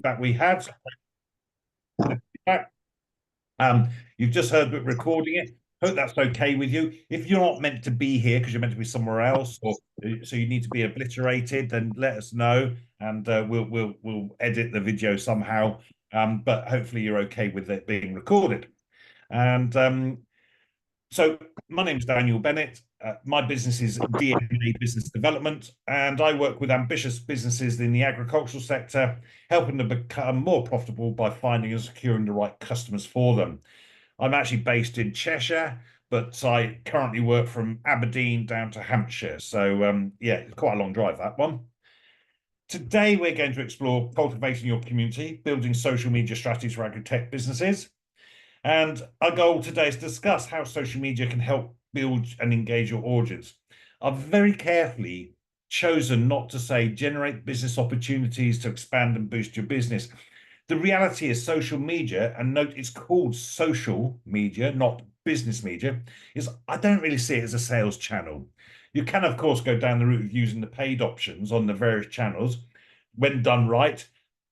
feedback we had. You've just heard that recording it. Hope that's okay with you. If you're not meant to be here because you're meant to be somewhere else, or so you need to be obliterated, then let us know, and we'll edit the video somehow. But hopefully you're okay with it being recorded. And so my name is Daniel Bennett. My business is DNA Business Development, and I work with ambitious businesses in the agricultural sector, helping them become more profitable by finding and securing the right customers for them. I'm actually based in Cheshire, but I currently work from Aberdeen down to Hampshire. So yeah, it's quite a long drive, that one. Today, we're going to explore cultivating your community, building social media strategies for agri-tech businesses. And our goal today is to discuss how social media can help build and engage your audience. I've very carefully chosen not to say generate business opportunities to expand and boost your business. The reality is social media, and note it's called social media, not business media, is I don't really see it as a sales channel. You can, of course, go down the route of using the paid options on the various channels. When done right,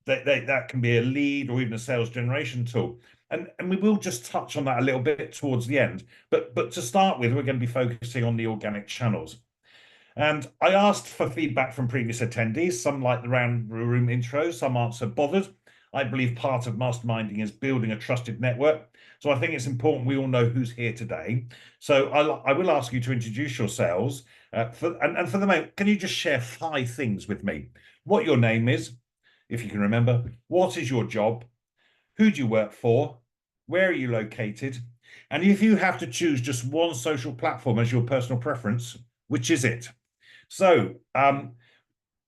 that can be a lead or even a sales generation tool. And we will just touch on that a little bit towards the end. But to start with, we're going to be focusing on the organic channels. And I asked for feedback from previous attendees. Some like the round room intros, some aren't so bothered. I believe part of masterminding is building a trusted network. So I think it's important we all know who's here today. So I will ask you to introduce yourselves. And for the moment, can you just share 5 things with me? What your name is, if you can remember. What is your job? Who do you work for? Where are you located? And if you have to choose just one social platform as your personal preference, which is it? So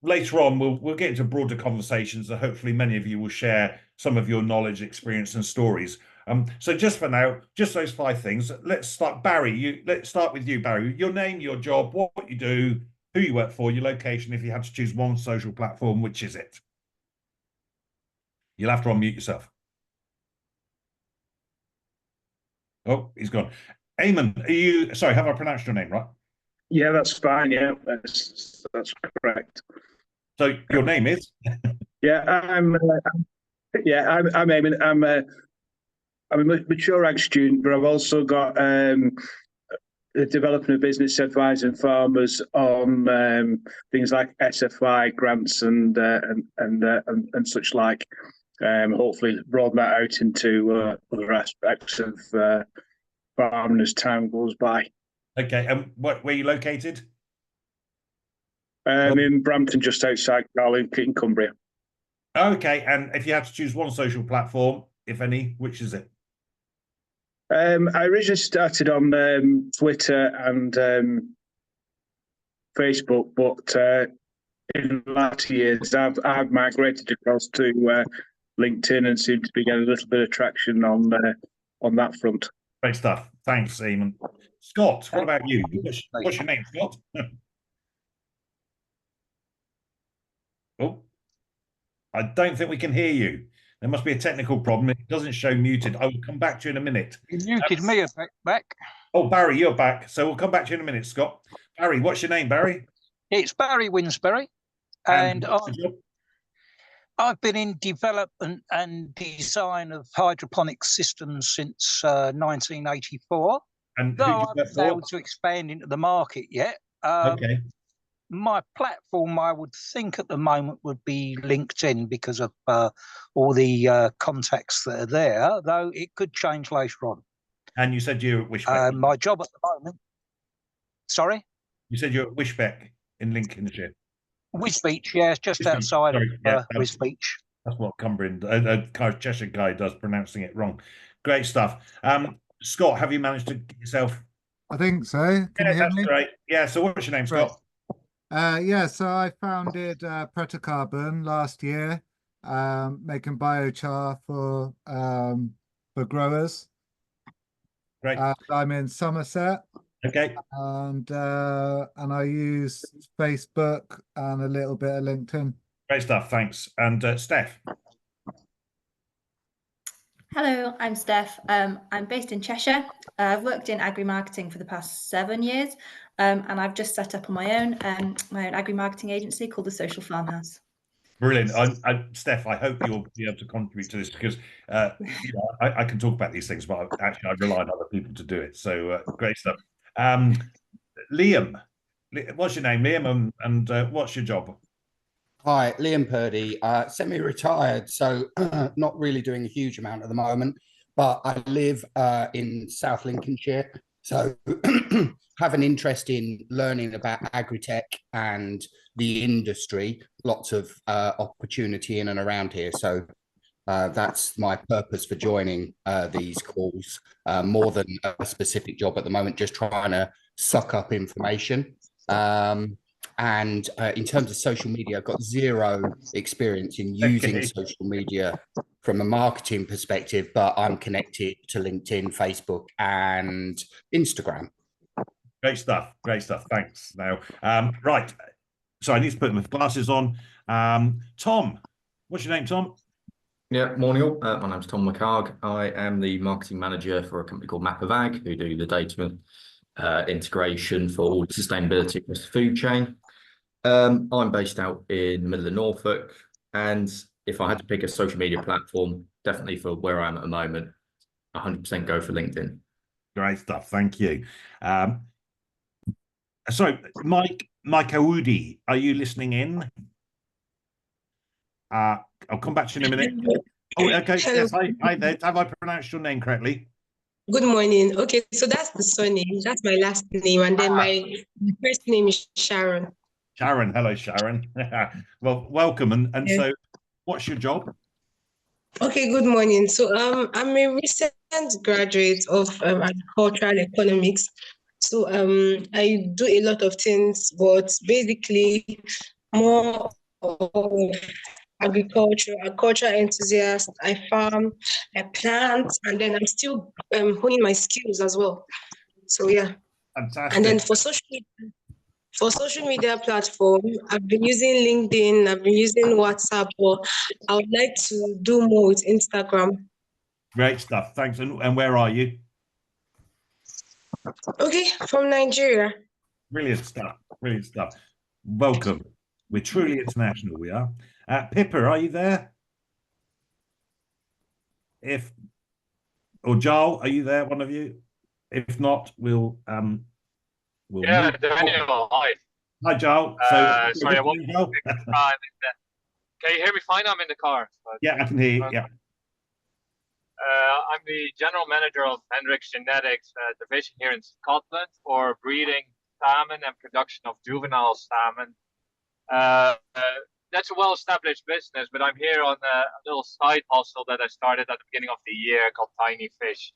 later on, we'll get into broader conversations, and hopefully many of you will share some of your knowledge, experience, and stories. So just for now, just those 5 things. Let's start, Barry. Let's start with you, Barry. Your name, your job, what you do, who you work for, your location. If you had to choose one social platform, which is it? You'll have to unmute yourself. Oh, he's gone. Eamon, are you? Sorry, have I pronounced your name right? Yeah, that's fine. Yeah, that's correct. So your name is? Yeah, I'm Eamon. I'm a mature ag student, but I've also got the developing a business advising farmers on things like SFI grants and such like. Hopefully, broaden that out into other aspects of farming as time goes by. Okay, and where are you located? In Brampton, just outside Carlisle, in Cumbria. Okay, and if you had to choose one social platform, if any, which is it? I originally started on Twitter and Facebook, but in the last years, I've migrated across to LinkedIn and seem to be getting a little bit of traction on that front. Great stuff. Thanks, Eamon. Scott, what about you? What's your name, Scott? Oh, I don't think we can hear you. There must be a technical problem. It doesn't show muted. I will come back to you in a minute. You muted me back. Oh, Barry, you're back. So we'll come back to you in a minute, Scott. Barry, what's your name, Barry? It's Barry Winsberry, and I've been in development and design of hydroponic systems since 1984. And though I haven't failed to expand into the market yet. Okay. My platform, I would think at the moment, would be LinkedIn because of all the contacts that are there, though it could change later on. And you said you're at Wishbeck. My job at the moment. Sorry? You said you're at Wishbeck in Lincolnshire. Wisbech, yeah, it's just outside of Wisbech. That's what Cumbrian, Cheshire guy does, pronouncing it wrong. Great stuff. Scott, have you managed to get yourself? I think so. Can you hear me? Right. Yeah. So what's your name, Scott? Yeah, so I founded Pretacarbon last year, making biochar for growers. Great. I'm in Somerset. Okay. And I use Facebook and a little bit of LinkedIn. Great stuff. Thanks. And Steph. Hello, I'm Steph. I'm based in Cheshire. I've worked in agri-marketing for the past 7 years, and I've just set up on my own agri-marketing agency called the Social Farmhouse. Brilliant. Steph, I hope you'll be able to contribute to this because I can talk about these things, but actually I rely on other people to do it. So great stuff. Liam, what's your name, Liam, and what's your job? Hi, Liam Purdy, semi-retired, so not really doing a huge amount at the moment, but I live in South Lincolnshire, so have an interest in learning about Agri-Tech and the industry, lots of opportunity in and around here. So that's my purpose for joining these calls, more than a specific job at the moment, just trying to suck up information. And in terms of social media, I've got zero experience in using social media from a marketing perspective, but I'm connected to LinkedIn, Facebook, and Instagram. Great stuff. Great stuff. Thanks. Now, right. So I need to put my glasses on. Tom, what's your name, Tom? Yeah, morning all. My name's Tom McHarg. I am the marketing manager for a company called Map of Ag, who do the data integration for all sustainability across the food chain. I'm based out in the middle of Norfolk, and if I had to pick a social media platform, definitely for where I am at the moment, 100% go for LinkedIn. Great stuff. Thank you. So, Mike Aoudi, are you listening in? I'll come back to you in a minute. Oh, okay. Yes, hi there. Have I pronounced your name correctly? Good morning. Okay, so that's the surname. That's my last name, and then my first name is Sharon. Sharon. Hello, Sharon. Well, welcome. And so, what's your job? Okay, good morning. So I'm a recent graduate of agricultural economics. So I do a lot of things, but basically more of agriculture enthusiast. I farm, I plant, and then I'm still honing my skills as well. So yeah. Fantastic. And then for social media platform, I've been using LinkedIn, I've been using WhatsApp, but I would like to do more with Instagram. Great stuff. Thanks. And where are you? Okay, from Nigeria. Brilliant stuff. Brilliant stuff. Welcome. We're truly international, we are. Pippa, are you there? Or Joel, are you there, one of you? If not, we'll yeah, Daniel, hi. Hi, Joel. Sorry, I won't. Can you hear me fine? I'm in the car. But, yeah, I can hear you. Yeah. I'm the general manager of Hendrix Genetics division here in Scotland for breeding salmon and production of juvenile salmon. That's a well-established business, but I'm here on a little side hustle that I started at the beginning of the year called Tiny Fish,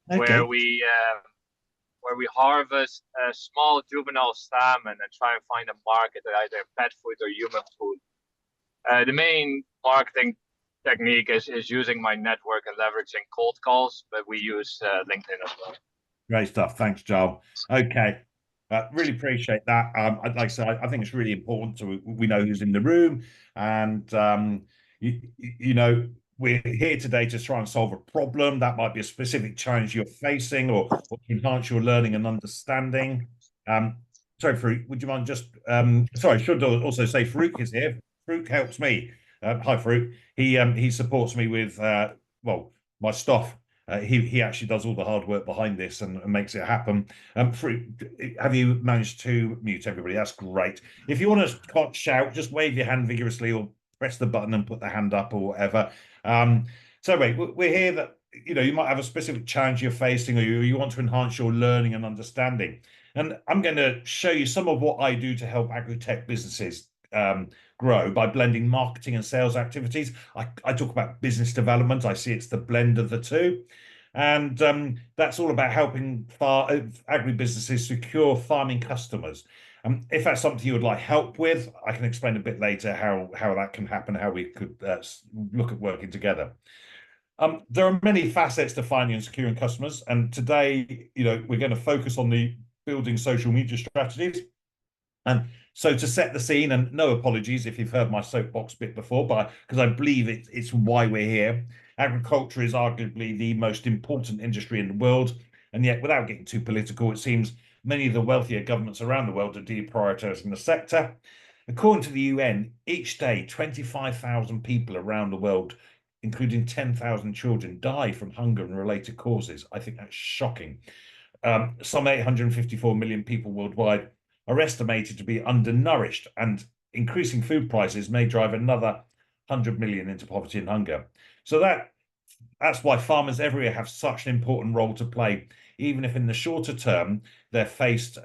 where we harvest small juvenile salmon and try and find a market at either pet food or human food. The main marketing technique is using my network and leveraging cold calls, but we use LinkedIn as well. Great stuff. Thanks, Joel. Okay. Really appreciate that. Like I said, I think it's really important we know who's in the room, and you know, we're here today to try and solve a problem. That might be a specific challenge you're facing, or to enhance your learning and understanding. Sorry, Farouk, would you mind just sorry, I should also say Farouk is here. Farouk helps me. Hi, Farouk. He supports me with well, my stuff. He actually does all the hard work behind this and makes it happen. Farouk, have you managed to mute everybody? That's great. If you want to shout, just wave your hand vigorously or press the button and put the hand up or whatever. So wait, we're here that you might have a specific challenge you're facing, or you want to enhance your learning and understanding. And I'm going to show you some of what I do to help agri-tech businesses grow by blending marketing and sales activities. I talk about business development. I see it's the blend of the two. And that's all about helping agri-businesses secure farming customers. If that's something you would like help with, I can explain a bit later how that can happen, how we could look at working together. There are many facets to finding and securing customers. And today, we're going to focus on the building social media strategies. And so to set the scene, and no apologies if you've heard my soapbox bit before, but because I believe it's why we're here. Agriculture is arguably the most important industry in the world, and yet without getting too political, it seems many of the wealthier governments around the world are deprioritizing the sector. According to the UN, each day 25,000 people around the world, including 10,000 children, die from hunger and related causes. I think that's shocking. Some 854 million people worldwide are estimated to be undernourished, and increasing food prices may drive another 100 million into poverty and hunger. So that's why farmers everywhere have such an important role to play, even if in the shorter term they're forced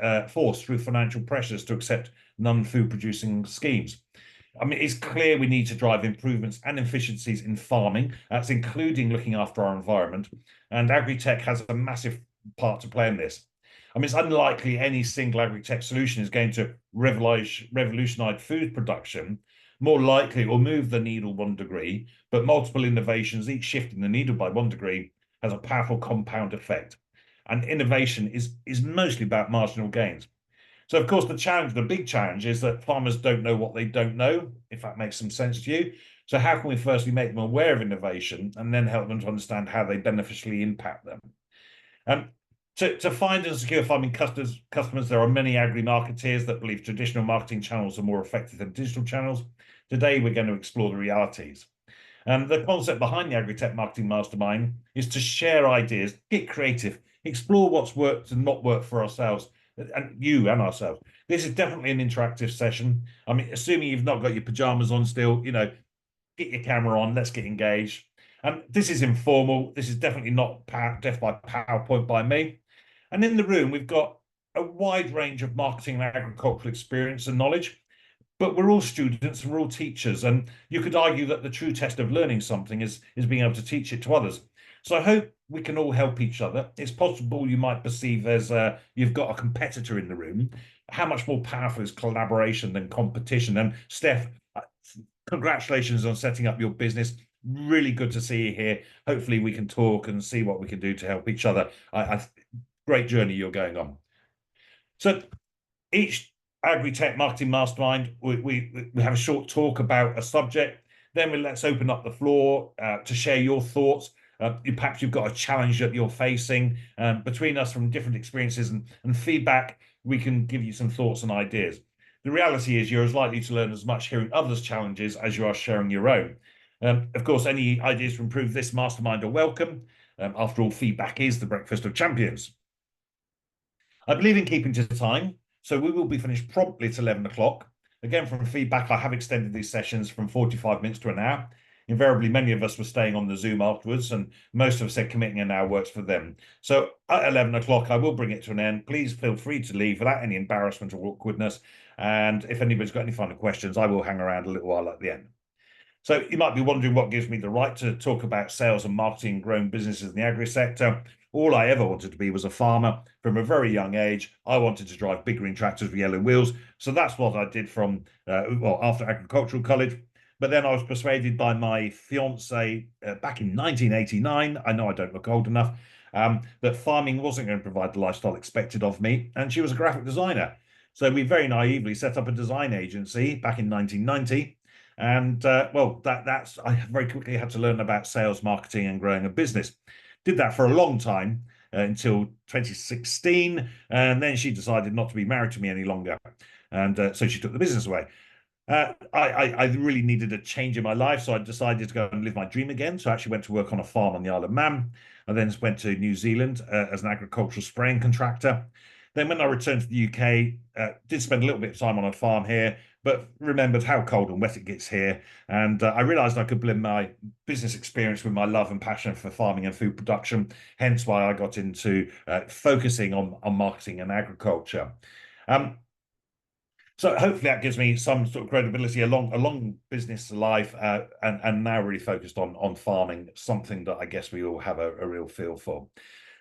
through financial pressures to accept non-food producing schemes. I mean, it's clear we need to drive improvements and efficiencies in farming. That's including looking after our environment. And Agri-Tech has a massive part to play in this. I mean, it's unlikely any single Agri-Tech solution is going to revolutionize food production. More likely it will move the needle 1 degree, but multiple innovations, each shifting the needle by 1 degree, has a powerful compound effect. And innovation is mostly about marginal gains. So, of course, the big challenge is that farmers don't know what they don't know, if that makes some sense to you. So how can we firstly make them aware of innovation and then help them to understand how they beneficially impact them? To find and secure farming customers, there are many agri-marketeers that believe traditional marketing channels are more effective than digital channels. Today, we're going to explore the realities. And the concept behind the Agri-Tech Marketing Mastermind is to share ideas, get creative, explore what's worked and not worked for ourselves, and you and ourselves. This is definitely an interactive session. I mean, assuming you've not got your pajamas on still, get your camera on, let's get engaged. This is informal. This is definitely not death by PowerPoint by me. And in the room, we've got a wide range of marketing and agricultural experience and knowledge, but we're all students and we're all teachers. And you could argue that the true test of learning something is being able to teach it to others. So I hope we can all help each other. It's possible you might perceive as you've got a competitor in the room. How much more powerful is collaboration than competition? And Steph, congratulations on setting up your business. Really good to see you here. Hopefully we can talk and see what we can do to help each other. Great journey you're going on. So each Agri-Tech Marketing Mastermind, we have a short talk about a subject. Then let's open up the floor to share your thoughts. Perhaps you've got a challenge that you're facing. Between us from different experiences and feedback, we can give you some thoughts and ideas. The reality is you're as likely to learn as much hearing others' challenges as you are sharing your own. Of course, any ideas to improve this mastermind are welcome. After all, feedback is the breakfast of champions. I believe in keeping to time, so we will be finished promptly at 11 o'clock. Again, from feedback, I have extended these sessions from 45 minutes to an hour. Invariably, many of us were staying on the Zoom afterwards, and most have said committing an hour works for them. So at 11 o'clock, I will bring it to an end. Please feel free to leave without any embarrassment or awkwardness. And if anybody's got any final questions, I will hang around a little while at the end. So you might be wondering what gives me the right to talk about sales and marketing and growing businesses in the agri sector. All I ever wanted to be was a farmer. From a very young age, I wanted to drive big green tractors with yellow wheels. So that's what I did from, after agricultural college. But then I was persuaded by my fiance back in 1989, I know I don't look old enough, that farming wasn't going to provide the lifestyle expected of me. And she was a graphic designer. So we very naively set up a design agency back in 1990. And I very quickly had to learn about sales, marketing, and growing a business. Did that for a long time until 2016, and then she decided not to be married to me any longer, and so she took the business away. I really needed a change in my life, so I decided to go and live my dream again. So I actually went to work on a farm on the Isle of Man. I then went to New Zealand as an agricultural spraying contractor. Then when I returned to the UK, did spend a little bit of time on a farm here, but remembered how cold and wet it gets here. And I realized I could blend my business experience with my love and passion for farming and food production, hence why I got into focusing on marketing and agriculture. So hopefully that gives me some sort of credibility along business life, and now really focused on farming, something that I guess we all have a real feel for.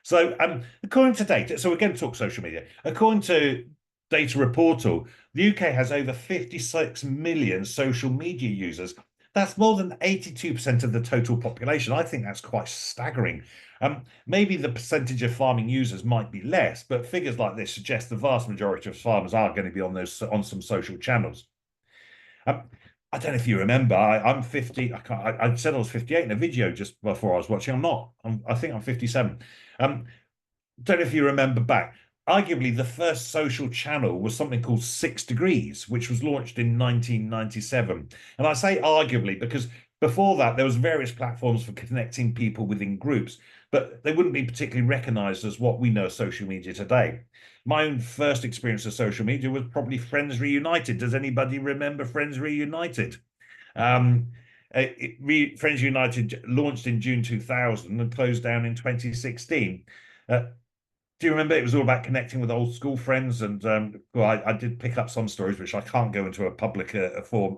So according to data, so we're going to talk social media. According to Data Reportal, the UK has over 56 million social media users. That's more than 82% of the total population. I think that's quite staggering. Maybe the percentage of farming users might be less, but figures like this suggest the vast majority of farmers are going to be on some social channels. I don't know if you remember, I'm 50. I said I was 58 in a video just before I was watching. I'm not. I think I'm 57. Don't know if you remember back. arguably the first social channel was something called 6 Degrees, which was launched in 1997. And I say arguably because before that, there was various platforms for connecting people within groups, but they wouldn't be particularly recognized as what we know as social media today. My own first experience of social media was probably Friends Reunited. Does anybody remember Friends Reunited? Friends United launched in June 2000 and closed down in 2016. Do you remember? It was all about connecting with old school friends, and well, I did pick up some stories which I can't go into a public form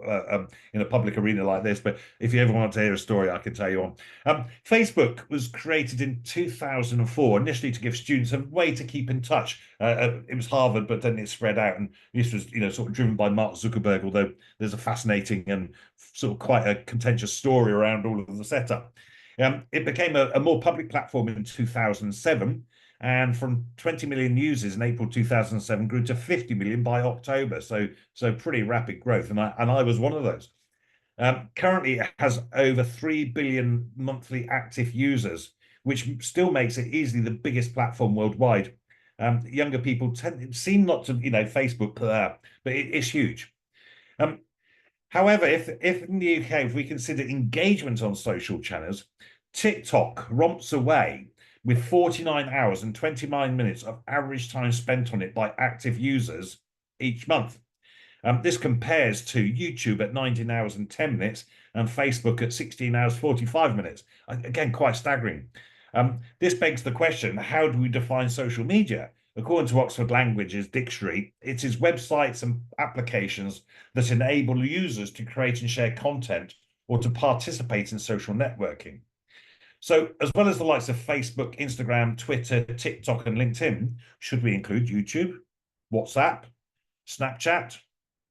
in a public arena like this. But if you ever want to hear a story, I can tell you on. Facebook was created in 2004, initially to give students a way to keep in touch. It was Harvard, but then it spread out, and this was, sort of driven by Mark Zuckerberg. Although there's a fascinating and sort of quite a contentious story around all of the setup. It became a more public platform in 2007. And from 20 million users in April 2007 grew to 50 million by October. So pretty rapid growth. And I was one of those. Currently, it has over 3 billion monthly active users, which still makes it easily the biggest platform worldwide. Younger people seem not to, Facebook, but it's huge. However, if in the UK, if we consider engagement on social channels, TikTok romps away with 49 hours and 29 minutes of average time spent on it by active users each month. This compares to YouTube at 19 hours and 10 minutes and Facebook at 16 hours, 45 minutes. Again, quite staggering. This begs the question, how do we define social media? According to Oxford Languages Dictionary, it is websites and applications that enable users to create and share content or to participate in social networking. So, as well as the likes of Facebook, Instagram, Twitter, TikTok, and LinkedIn, should we include YouTube, WhatsApp, Snapchat,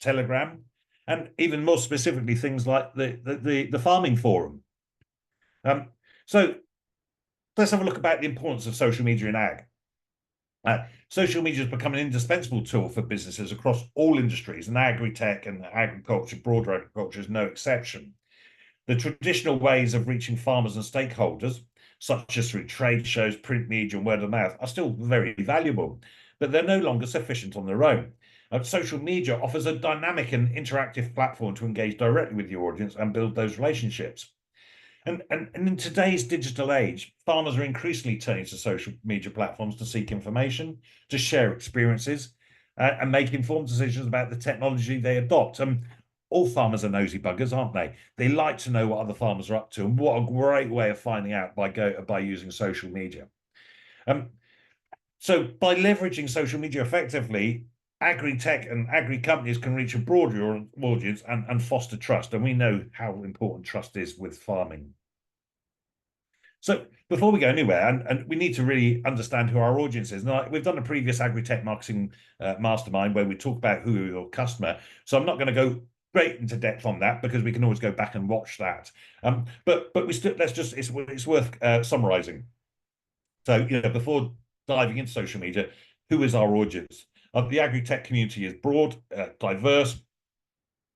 Telegram, and even more specifically things like the farming forum? So, let's have a look about the importance of social media in ag. Social media has become an indispensable tool for businesses across all industries, and agri-tech and agriculture, broader agriculture, is no exception. The traditional ways of reaching farmers and stakeholders, such as through trade shows, print media, and word of mouth, are still very valuable, but they're no longer sufficient on their own. Social media offers a dynamic and interactive platform to engage directly with your audience and build those relationships. And in today's digital age, farmers are increasingly turning to social media platforms to seek information, to share experiences, and make informed decisions about the technology they adopt. All farmers are nosy buggers, aren't they? They like to know what other farmers are up to, and what a great way of finding out by using social media. So by leveraging social media effectively, agri-tech and agri-companies can reach a broader audience and foster trust, and we know how important trust is with farming. So before we go anywhere, and we need to really understand who our audience is. Now, we've done a previous agri-tech marketing mastermind where we talk about who your customer. So I'm not going to go great into depth on that because we can always go back and watch that. But we still it's worth summarizing. So before diving into social media, who is our audience? The agri-tech community is broad, diverse,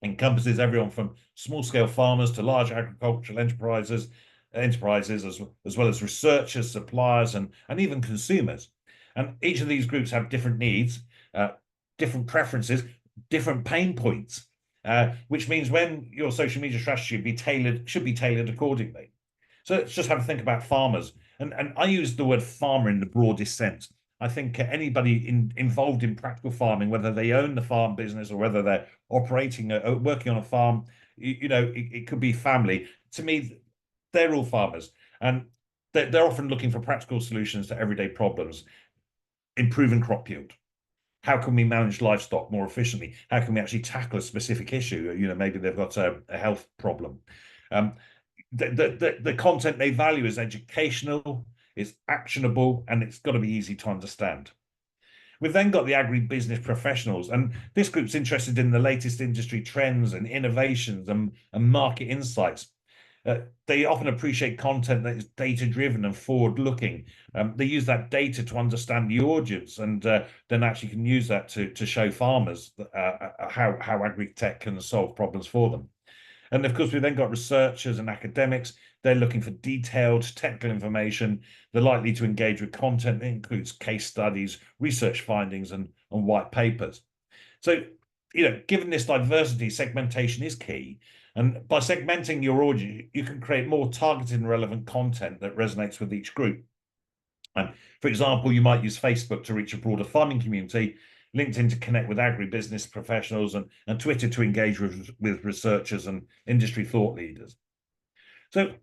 encompasses everyone from small-scale farmers to large agricultural enterprises as well as researchers, suppliers, and even consumers. And each of these groups have different needs, different preferences, different pain points, which means when your social media strategy should be tailored accordingly. So let's just have a think about farmers. And I use the word farmer in the broadest sense. I think anybody involved in practical farming, whether they own the farm business or whether they're operating, working on a farm, it could be family. To me, they're all farmers, and they're often looking for practical solutions to everyday problems. Improving crop yield. How can we manage livestock more efficiently? How can we actually tackle a specific issue? Maybe they've got a health problem. The content they value is educational, it's actionable, and it's got to be easy to understand. We've then got the agribusiness professionals, and this group's interested in the latest industry trends and innovations and market insights. They often appreciate content that is data-driven and forward-looking. They use that data to understand the audience, and then actually can use that to show farmers how agri-tech can solve problems for them. And of course, we've then got researchers and academics. They're looking for detailed technical information. They're likely to engage with content that includes case studies, research findings, and white papers. So, given this diversity, segmentation is key. And by segmenting your audience, you can create more targeted and relevant content that resonates with each group. And for example, you might use Facebook to reach a broader farming community, LinkedIn to connect with agribusiness professionals, and Twitter to engage with researchers and industry thought leaders. So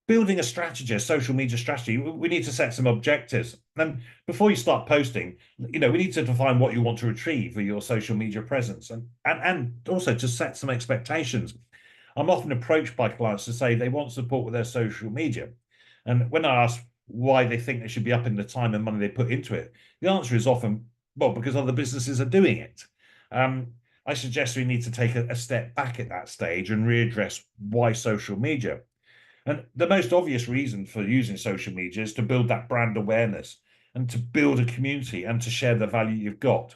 building a strategy, a social media strategy, we need to set some objectives. And before you start posting, we need to define what you want to achieve with your social media presence, and also to set some expectations. I'm often approached by clients to say they want support with their social media. And when I ask why they think they should be upping the time and money they put into it, the answer is often, well, because other businesses are doing it. I suggest we need to take a step back at that stage and readdress why social media. And the most obvious reason for using social media is to build that brand awareness and to build a community and to share the value you've got.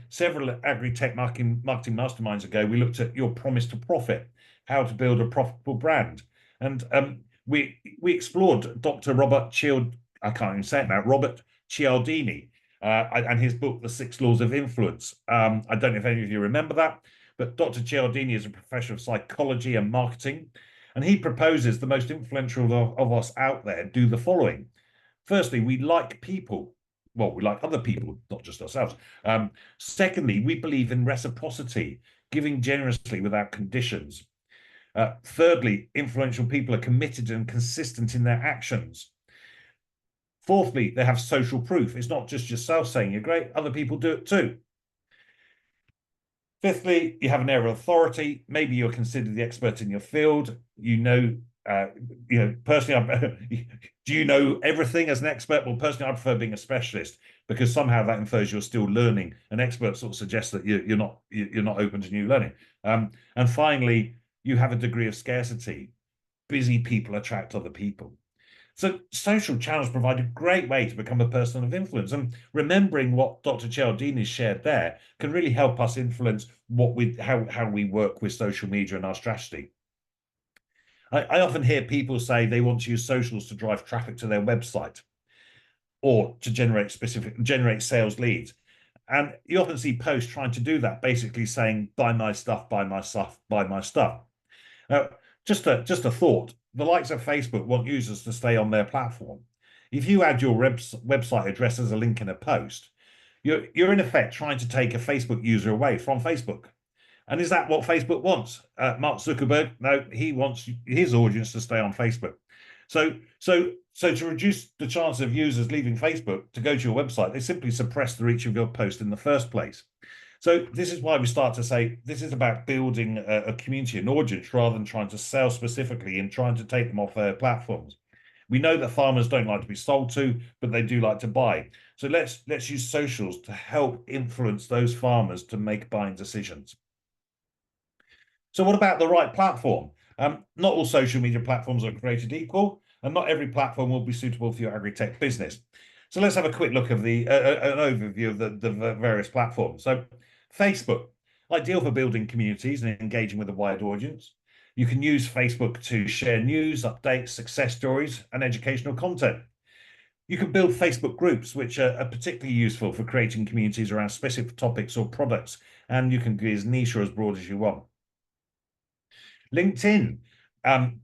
Several Agri-Tech marketing masterminds ago, we looked at your promise to profit, how to build a profitable brand. And we explored Dr. Robert Cialdini and his book, The 6 Laws of Influence. I don't know if any of you remember that, but Dr. Cialdini is a professor of psychology and marketing, and he proposes the most influential of us out there do the following. Firstly, we like people. Well, we like other people, not just ourselves. Secondly, we believe in reciprocity, giving generously without conditions. Thirdly, influential people are committed and consistent in their actions. Fourthly, they have social proof. It's not just yourself saying you're great, other people do it too. Fifthly, you have an air of authority. Maybe you're considered the expert in your field. Personally, do you know everything as an expert? Well, personally, I prefer being a specialist because somehow that infers you're still learning. An expert sort of suggests that you're not open to new learning. And finally, you have a degree of scarcity. Busy people attract other people. So social channels provide a great way to become a person of influence. And remembering what Dr. Cialdini shared there can really help us influence how we work with social media and our strategy. I often hear people say they want to use socials to drive traffic to their website or to generate sales leads. And you often see posts trying to do that, basically saying, buy my stuff, buy my stuff, buy my stuff. Just a thought. The likes of Facebook want users to stay on their platform. If you add your website address as a link in a post, you're in effect trying to take a Facebook user away from Facebook. And is that what Facebook wants? Mark Zuckerberg, no, he wants his audience to stay on Facebook. So to reduce the chance of users leaving Facebook to go to your website, they simply suppress the reach of your post in the first place. So this is why we start to say this is about building a community, an audience, rather than trying to sell specifically and trying to take them off their platforms. We know that farmers don't like to be sold to, but they do like to buy. So let's use socials to help influence those farmers to make buying decisions. So what about the right platform? Not all social media platforms are created equal, and not every platform will be suitable for your agri-tech business. So let's have a quick look of an overview of the various platforms. So Facebook, ideal for building communities and engaging with a wide audience. You can use Facebook to share news, updates, success stories, and educational content. You can build Facebook groups, which are particularly useful for creating communities around specific topics or products, and you can be as niche or as broad as you want. LinkedIn,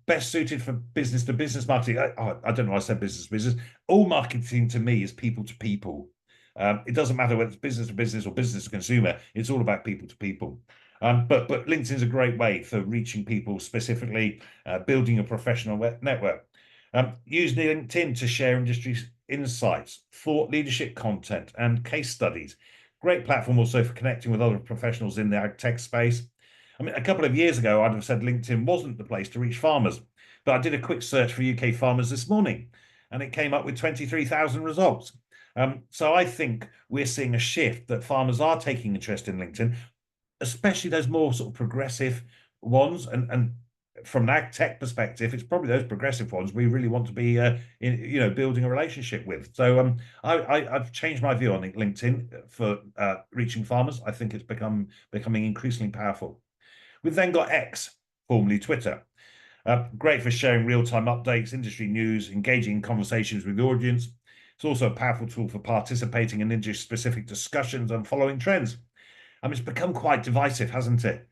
best suited for business to business marketing. I don't know why I said business to business. All marketing to me is people to people. It doesn't matter whether it's business to business or business to consumer. It's all about people to people. But LinkedIn is a great way for reaching people specifically, building a professional network. Use LinkedIn to share industry insights, thought leadership content, and case studies. Great platform also for connecting with other professionals in the ag tech space. I mean, a couple of years ago, I'd have said LinkedIn wasn't the place to reach farmers, but I did a quick search for UK farmers this morning, and it came up with 23,000 results. So I think we're seeing a shift that farmers are taking interest in LinkedIn, especially those more sort of progressive ones. And from an ag tech perspective, it's probably those progressive ones we really want to be, building a relationship with. So I've changed my view on LinkedIn for reaching farmers. I think it's becoming increasingly powerful. We've then got X, formerly Twitter. Great for sharing real-time updates, industry news, engaging in conversations with the audience. It's also a powerful tool for participating in industry-specific discussions and following trends. I mean, it's become quite divisive, hasn't it?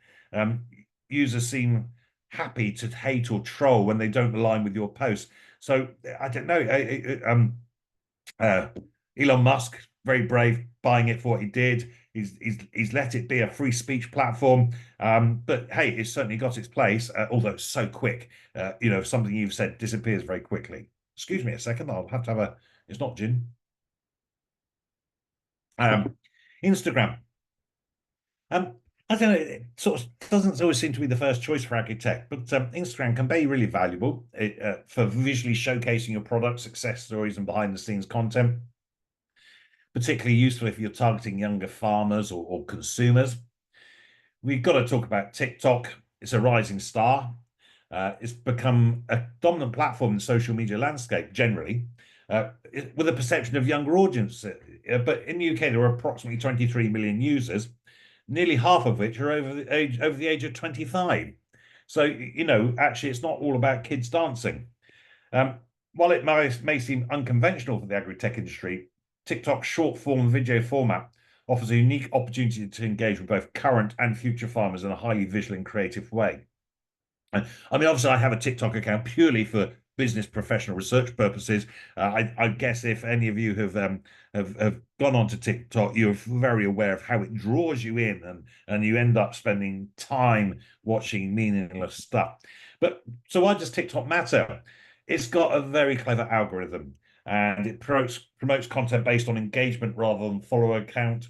Users seem happy to hate or troll when they don't align with your post. So I don't know. Elon Musk, very brave, buying it for what he did. He's let it be a free speech platform, but hey, it's certainly got its place. Although it's so quick, you know, something you've said disappears very quickly. Excuse me a second, I'll have to have a. It's not gin. Instagram. I don't know, it sort of doesn't always seem to be the first choice for Agri-Tech, but Instagram can be really valuable for visually showcasing your product, success stories, and behind-the-scenes content. Particularly useful if you're targeting younger farmers or consumers. We've got to talk about TikTok. It's a rising star. It's become a dominant platform in the social media landscape generally, with a perception of younger audience. But in the UK, there are approximately 23 million users, nearly half of which are over the age of 25. So, you know, actually, it's not all about kids dancing. While it may seem unconventional for the agri-tech industry, TikTok's short-form video format offers a unique opportunity to engage with both current and future farmers in a highly visual and creative way. I mean, obviously, I have a TikTok account purely for business professional research purposes. I guess if any of you have gone onto TikTok, you're very aware of how it draws you in, and you end up spending time watching meaningless stuff. But so why does TikTok matter? It's got a very clever algorithm, and it promotes content based on engagement rather than follower count,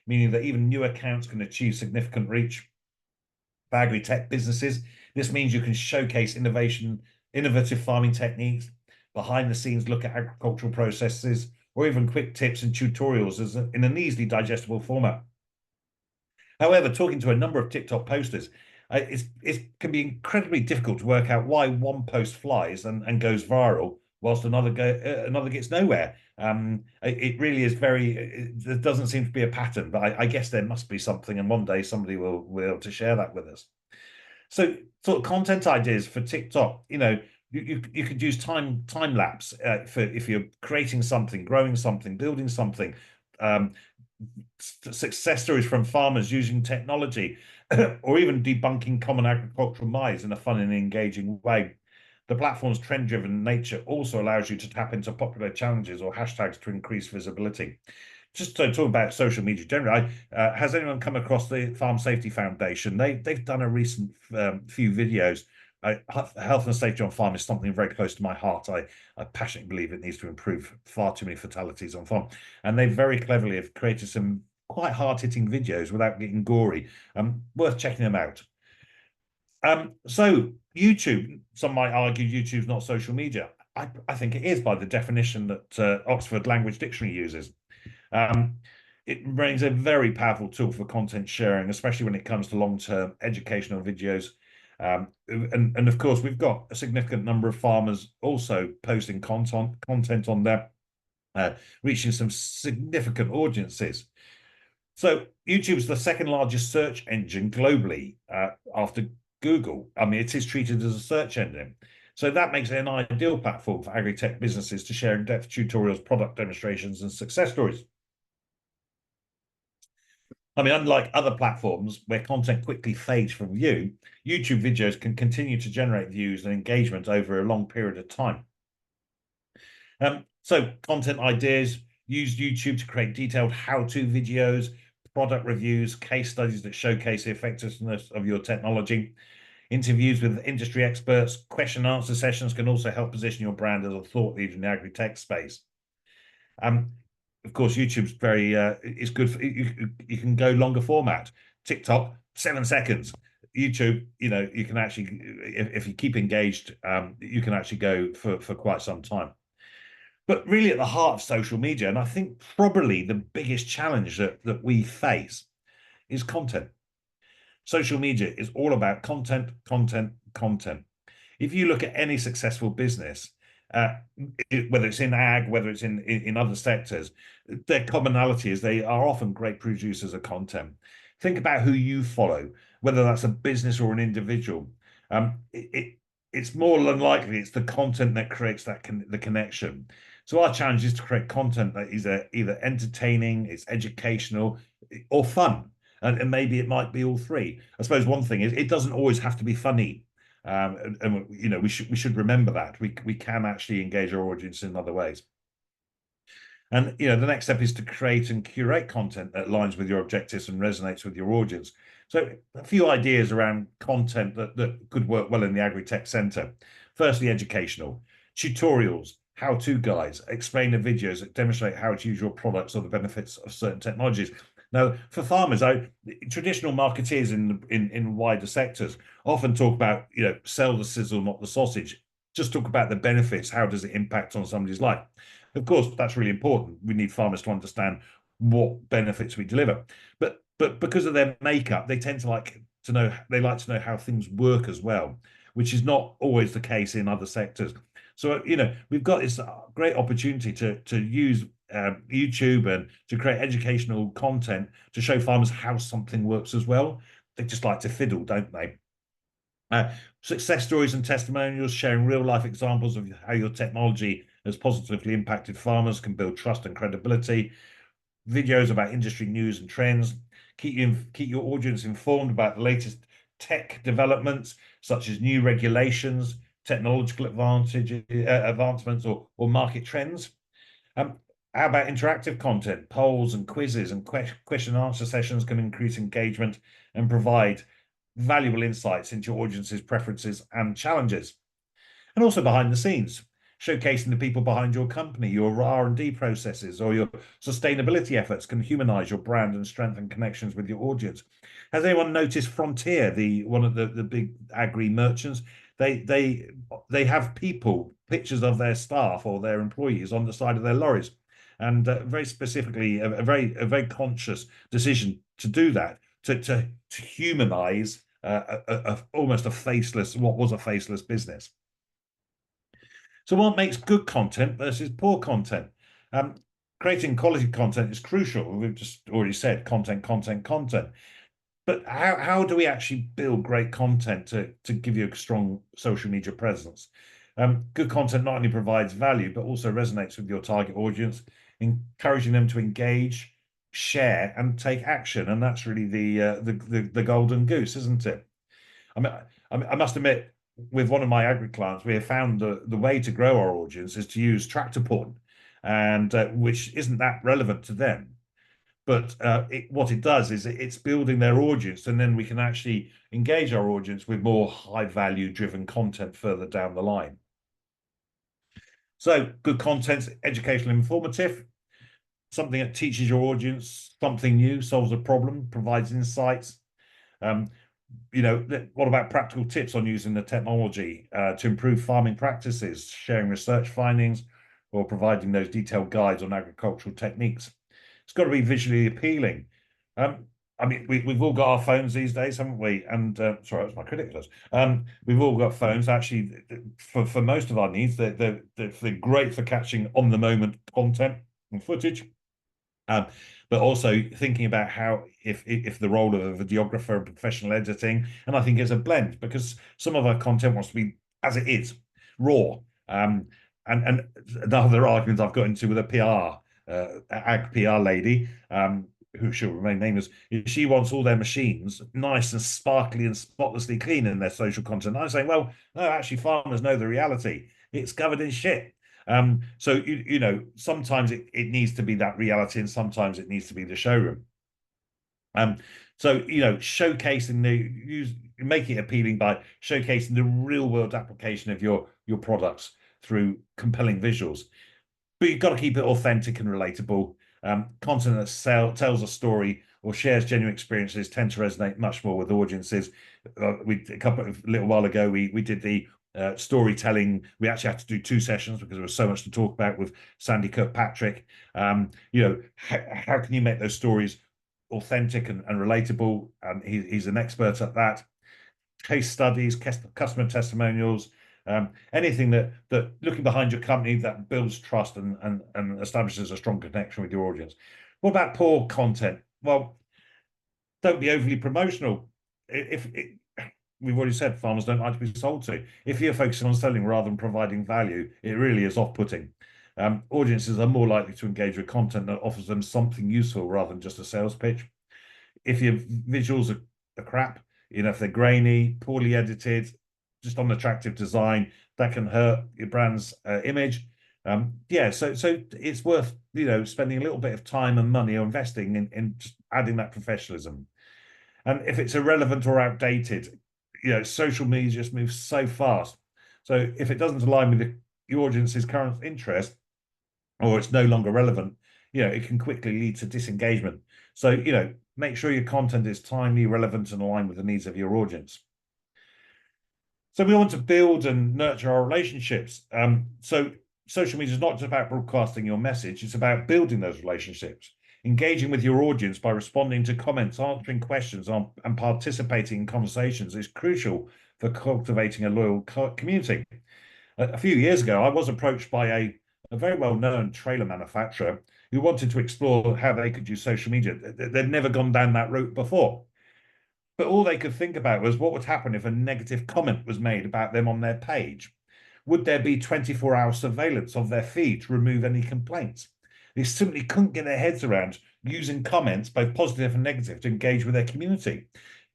meaning that even new accounts can achieve significant reach. For agri-tech businesses, this means you can showcase innovative farming techniques, behind the scenes look at agricultural processes, or even quick tips and tutorials in an easily digestible format. However, talking to a number of TikTok posters, it can be incredibly difficult to work out why one post flies and goes viral whilst another gets nowhere. It really is there doesn't seem to be a pattern, but I guess there must be something, and one day somebody will be able to share that with us. So, sort of content ideas for TikTok, you know, you could use time lapse for if you're creating something, growing something, building something. Success stories from farmers using technology, or even debunking common agricultural myths in a fun and engaging way. The platform's trend-driven nature also allows you to tap into popular challenges or hashtags to increase visibility. Just to talk about social media generally, has anyone come across the Farm Safety Foundation? They've done a recent few videos. Health and safety on farm is something very close to my heart. I passionately believe it needs to improve. Far too many fatalities on farm, and they very cleverly have created some quite hard-hitting videos without getting gory. Worth checking them out. So YouTube, some might argue YouTube's not social media. I think it is by the definition that Oxford Language Dictionary uses. It remains a very powerful tool for content sharing, especially when it comes to long-term educational videos. And of course, we've got a significant number of farmers also posting content on there, reaching some significant audiences. So YouTube is the second largest search engine globally after Google. I mean, it is treated as a search engine. So that makes it an ideal platform for agri-tech businesses to share in-depth tutorials, product demonstrations, and success stories. I mean, unlike other platforms where content quickly fades from view, YouTube videos can continue to generate views and engagement over a long period of time. So content ideas, use YouTube to create detailed how-to videos, product reviews, case studies that showcase the effectiveness of your technology. Interviews with industry experts, question and answer sessions can also help position your brand as a thought leader in the agri-tech space. Of course, YouTube's very it's good for you can go longer format. TikTok, 7 seconds. YouTube, you know, you can actually, if you keep engaged, you can actually go for quite some time. But really at the heart of social media, and I think probably the biggest challenge that we face is content. Social media is all about content, content, content. If you look at any successful business, whether it's in ag, whether it's in other sectors, their commonality is they are often great producers of content. Think about who you follow, whether that's a business or an individual. it's more than likely it's the content that creates the connection. So our challenge is to create content that is either entertaining, it's educational, or fun. And maybe it might be all three. I suppose one thing is it doesn't always have to be funny. And you know, we should remember that we can actually engage our audience in other ways. And you know, the next step is to create and curate content that aligns with your objectives and resonates with your audience. So a few ideas around content that could work well in the Agri-Tech Centre. Firstly, educational. Tutorials, how-to guides, explainer videos that demonstrate how to use your products or the benefits of certain technologies. Now, for farmers, traditional marketeers in wider sectors often talk about, you know, sell the sizzle, not the sausage. Just talk about the benefits. How does it impact on somebody's life? Of course, that's really important. We need farmers to understand what benefits we deliver. But because of their makeup, they tend to like to know how things work as well, which is not always the case in other sectors. So, you know, we've got this great opportunity to use YouTube and to create educational content to show farmers how something works as well. They just like to fiddle, don't they? Success stories and testimonials, sharing real life examples of how your technology has positively impacted farmers, can build trust and credibility. Videos about industry news and trends, keep your audience informed about the latest tech developments, such as new regulations, technological advancements, or market trends. How about interactive content? Polls and quizzes and question and answer sessions can increase engagement and provide valuable insights into your audience's preferences and challenges. And also behind the scenes, showcasing the people behind your company, your R&D processes, or your sustainability efforts can humanize your brand and strengthen connections with your audience. Has anyone noticed Frontier, one of the big agri merchants? They have pictures of their staff or their employees on the side of their lorries, and very specifically a very conscious decision to do that, to humanize almost what was a faceless business. So what makes good content versus poor content? Creating quality content is crucial. We've just already said content. But how do we actually build great content to give you a strong social media presence? Good content not only provides value, but also resonates with your target audience, encouraging them to engage, share, and take action. And that's really the golden goose, isn't it? I must admit, with one of my agri clients, we have found the way to grow our audience is to use tractor porn, and which isn't that relevant to them. But what it does is it's building their audience, and then we can actually engage our audience with more high value driven content further down the line. So good content, educational, informative, something that teaches your audience something new, solves a problem, provides insights. You know, what about practical tips on using the technology to improve farming practices, sharing research findings, or providing those detailed guides on agricultural techniques? It's got to be visually appealing. I mean, we've all got our phones these days, haven't we? And sorry, that's my critic list. We've all got phones. Actually, for most of our needs, they're great for catching on the moment content and footage. But also thinking about how if the role of a videographer and professional editing, and I think it's a blend, because some of our content wants to be as it is, raw. And the other argument I've got into with a ag PR lady, who shall remain nameless, is she wants all their machines nice and sparkly and spotlessly clean in their social content. I'm saying, well, no, actually farmers know the reality. It's covered in shit. So you know, sometimes it needs to be that reality, and sometimes it needs to be the showroom. So you know, make it appealing by showcasing the real world application of your products through compelling visuals. But you've got to keep it authentic and relatable. Content that tells a story or shares genuine experiences tend to resonate much more with audiences. A little while ago, we did the storytelling. We actually had to do 2 sessions because there was so much to talk about with Sandy Kirkpatrick. You know, how can you make those stories authentic and relatable? He's an expert at that. Case studies, customer testimonials, anything that looking behind your company that builds trust and establishes a strong connection with your audience. What about poor content? Well, don't be overly promotional. we've already said, farmers don't like to be sold to. If you're focusing on selling rather than providing value, it really is off-putting. Audiences are more likely to engage with content that offers them something useful rather than just a sales pitch. If your visuals are crap, if they're grainy, poorly edited, just unattractive design, that can hurt your brand's image. So it's worth spending a little bit of time and money or investing in just adding that professionalism. And if it's irrelevant or outdated, social media just moves so fast. So if it doesn't align with your audience's current interest, or it's no longer relevant, it can quickly lead to disengagement. So, make sure your content is timely, relevant, and aligned with the needs of your audience. So we want to build and nurture our relationships. So social media is not just about broadcasting your message, it's about building those relationships. Engaging with your audience by responding to comments, answering questions, and participating in conversations is crucial for cultivating a loyal community. A few years ago, I was approached by a very well-known trailer manufacturer who wanted to explore how they could use social media. They'd never gone down that route before. But all they could think about was what would happen if a negative comment was made about them on their page. Would there be 24-hour surveillance of their feed to remove any complaints? They simply couldn't get their heads around using comments, both positive and negative, to engage with their community.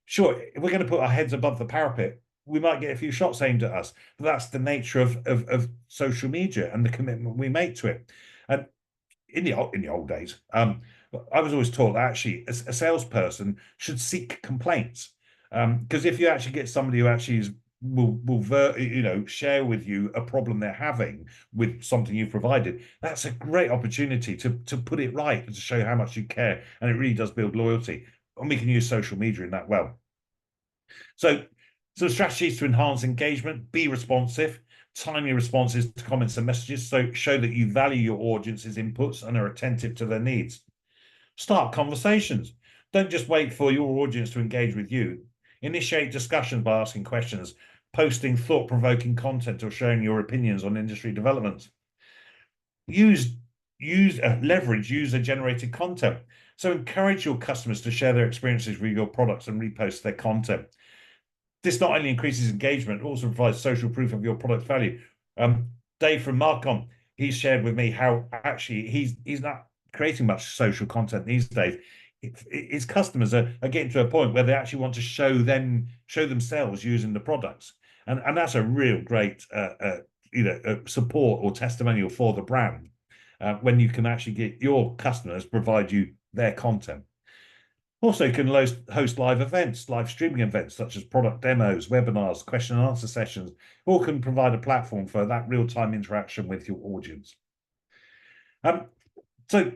Sure, if we're going to put our heads above the parapet, we might get a few shots aimed at us, but that's the nature of social media and the commitment we make to it. And in the old days, I was always taught that actually a salesperson should seek complaints, because if you actually get somebody who actually will share with you a problem they're having with something you've provided, that's a great opportunity to put it right and to show how much you care, and it really does build loyalty. And we can use social media in that well. So strategies to enhance engagement: be responsive, timely responses to comments and messages, so show that you value your audience's inputs and are attentive to their needs. Start conversations. Don't just wait for your audience to engage with you. Initiate discussions by asking questions, posting thought-provoking content, or sharing your opinions on industry developments. Leverage user-generated content. So encourage your customers to share their experiences with your products and repost their content. This not only increases engagement, it also provides social proof of your product's value. Dave from Marcom, he's shared with me how actually he's not creating much social content these days. His customers are getting to a point where they actually want to show themselves using the products, and that's a real great support or testimonial for the brand, when you can actually get your customers provide you their content. Also, you can host live events, live streaming events such as product demos, webinars, question and answer sessions. All can provide a platform for that real-time interaction with your audience. So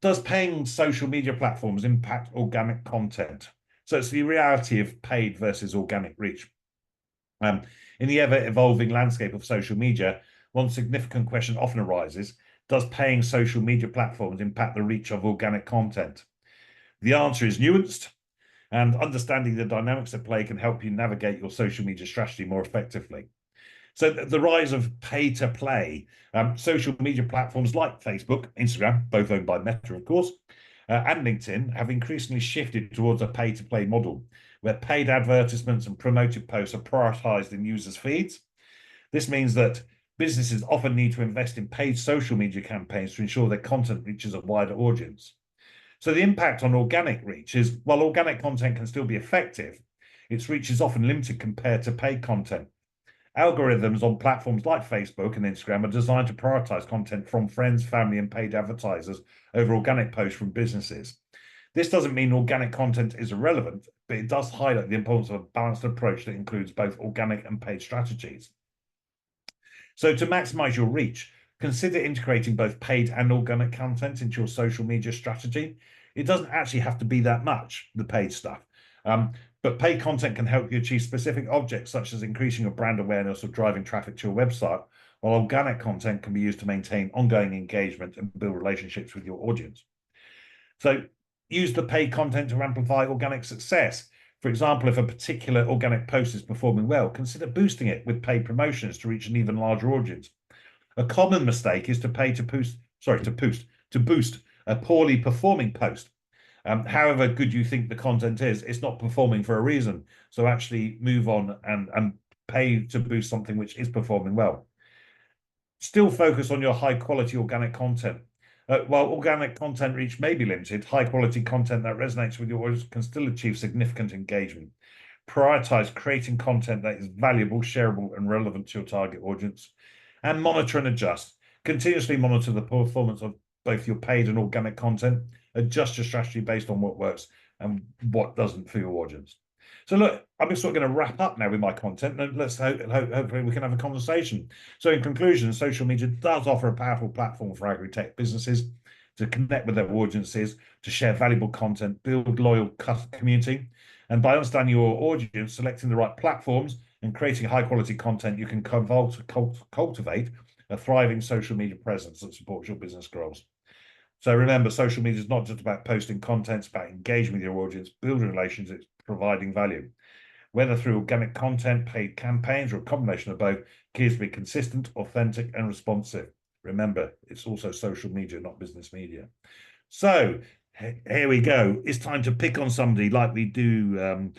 does paying social media platforms impact organic content? So it's the reality of paid versus organic reach. In the ever-evolving landscape of social media, one significant question often arises: does paying social media platforms impact the reach of organic content? The answer is nuanced, and understanding the dynamics at play can help you navigate your social media strategy more effectively. So the rise of pay-to-play, social media platforms like Facebook, Instagram, both owned by Meta, of course, and LinkedIn have increasingly shifted towards a pay-to-play model, where paid advertisements and promoted posts are prioritized in users' feeds. This means that businesses often need to invest in paid social media campaigns to ensure their content reaches a wider audience. So the impact on organic reach is, while organic content can still be effective, its reach is often limited compared to paid content. Algorithms on platforms like Facebook and Instagram are designed to prioritize content from friends, family, and paid advertisers over organic posts from businesses. This doesn't mean organic content is irrelevant, but it does highlight the importance of a balanced approach that includes both organic and paid strategies. So to maximize your reach, consider integrating both paid and organic content into your social media strategy. It doesn't actually have to be that much, the paid stuff. But paid content can help you achieve specific objects, such as increasing your brand awareness or driving traffic to your website, while organic content can be used to maintain ongoing engagement and build relationships with your audience. So use the paid content to amplify organic success. For example, if a particular organic post is performing well, consider boosting it with paid promotions to reach an even larger audience. A common mistake is to boost a poorly performing post. However good you think the content is, it's not performing for a reason. So actually move on and pay to boost something which is performing well. Still focus on your high quality organic content. While organic content reach may be limited, high quality content that resonates with your audience can still achieve significant engagement. Prioritize creating content that is valuable, shareable, and relevant to your target audience, and monitor and adjust. Continuously monitor the performance of both your paid and organic content. Adjust your strategy based on what works and what doesn't for your audience. So look, I'm just sort of going to wrap up now with my content, and let's hopefully we can have a conversation. So in conclusion, social media does offer a powerful platform for agri-tech businesses to connect with their audiences, to share valuable content, build loyal community. And by understanding your audience, selecting the right platforms and creating high quality content, you can cultivate a thriving social media presence that supports your business goals. So remember, social media is not just about posting content, it's about engaging with your audience, building relationships, providing value. Whether through organic content, paid campaigns, or a combination of both, key is to be consistent, authentic, and responsive. Remember, it's also social media, not business media. So here we go. It's time to pick on somebody like we do.